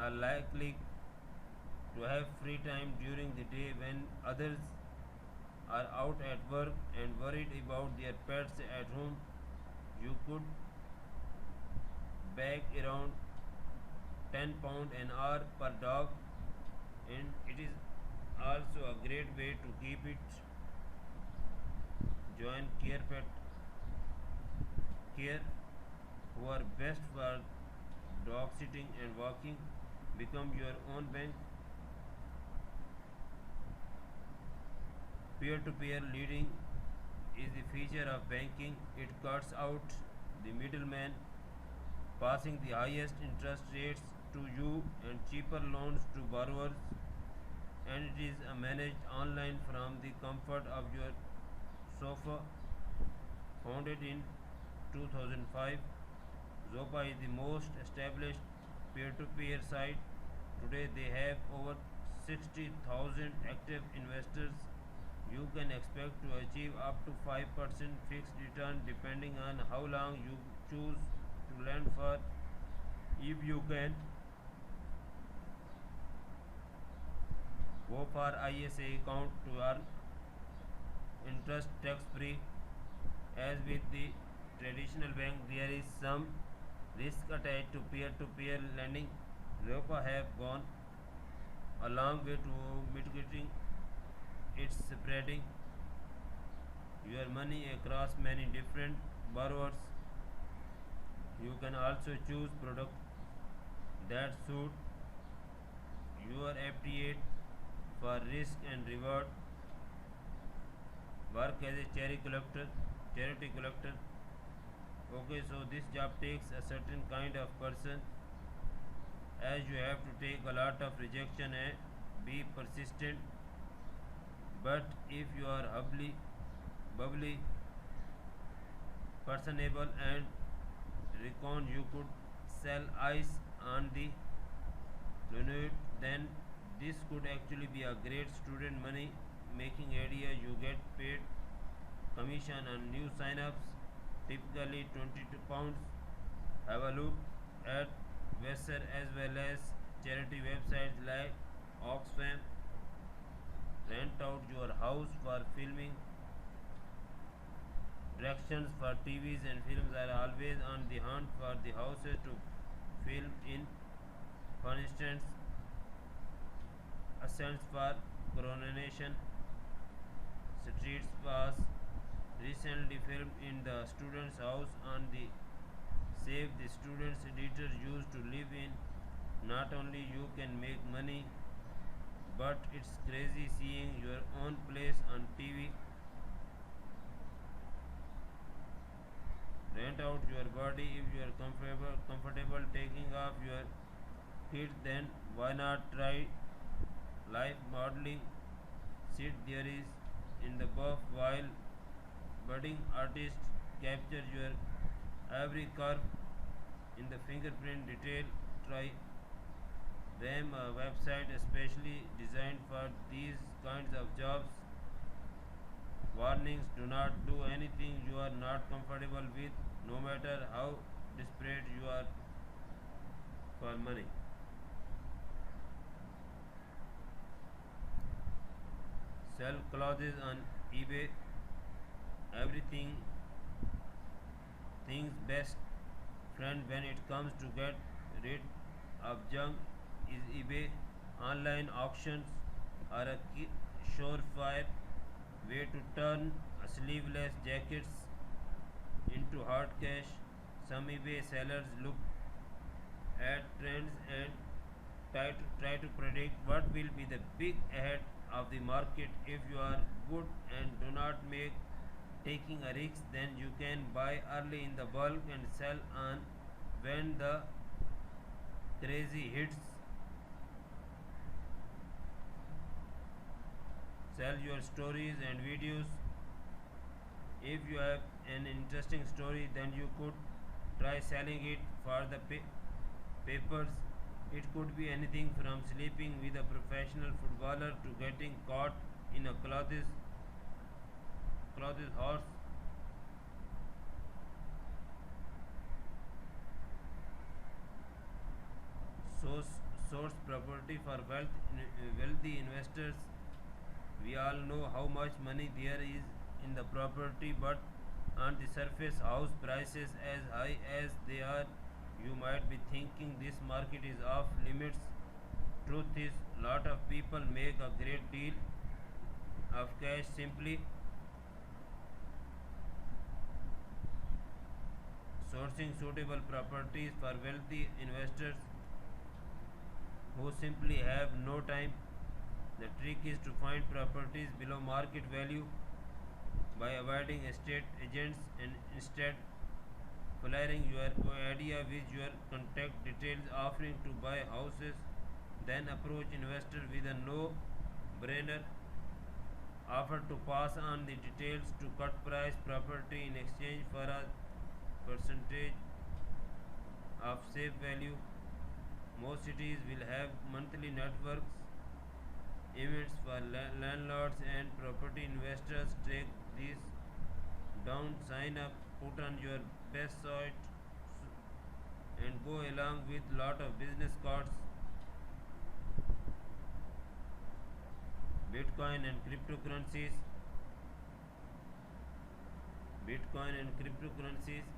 are likely to have free time during the day when others are out at work and worried about their pets at home. You could bag around £10 an hour per dog, and it is also a great way to keep it. Join Care Pet Care, who are best for dog sitting and walking. Become your own bank. Peer to peer lending is the feature of banking. It cuts out the middleman, passing the highest interest rates to you and cheaper loans to borrowers, and it is managed online from the comfort of your sofa. Founded in 2005, Zopa is the most established peer-to-peer site. Today they have over 60,000 active investors. You can expect to achieve up to 5% fixed return depending on how long you choose to lend for. If you can go for ISA account to earn interest tax free. As with the traditional bank, there is some risk attached to peer-to-peer lending. Zopa have gone a long way to mitigating its spreading your money across many different borrowers. You can also choose products that suit your appetite for risk and reward. Work as a charity collector. Okay, so this job takes a certain kind of person, as you have to take a lot of rejection and be persistent. But if you are bubbly, personable, and recon, you could sell ice on the Lunate, then this could actually be a great student money making idea. You get paid commission on new sign-ups, typically £22. Have a look at Wesser as well as charity websites like Oxfam. Rent out your house for filming. Directions for TVs and films are always on the hunt for the houses to film in. For instance, Ascents for Coronation Street was recently filmed in the student's house on the save the students editor used to live in. Not only you can make money, but it's crazy seeing your own place on TV. Rent out your body if you are comfortable taking off your kid, then why not try life modeling? Sit there is in the buff while budding artists capture your every curve in the fingerprint detail. Try RAM, a website especially designed for these kinds of jobs. Warnings: do not do anything you are not comfortable with, no matter how desperate you are for money. Sell clothes on eBay. Everything things best friend when it comes to get rid of junk is eBay. Online auctions are a surefire way to turn sleeveless jackets into hard cash. Some eBay sellers look at trends and try to predict what will be the big ahead of the market. If you are good and do not make taking a risk, then you can buy early in the bulk and sell on when the crazy hits. Sell your stories and videos. If you have an interesting story, then you could try selling it for the papers. It could be anything from sleeping with a professional footballer to getting caught in a clothes horse. So source property for wealthy investors. We all know how much money there is in the property, but on the surface, house prices as high as they are, you might be thinking this market is off limits. Truth is, lot of people make a great deal of cash simply sourcing suitable properties for wealthy investors who simply have no time. The trick is to find properties below market value by avoiding estate agents and instead flying your idea with your contact details offering to buy houses. Then approach investor with a no brainer offer to pass on the details to cut price property in exchange for a percentage of safe value. Most cities will have monthly networks events for landlords and property investors. Take this down, sign up, put on your best site, and go along with lot of business cards. Bitcoin and cryptocurrencies. Bitcoin and cryptocurrencies.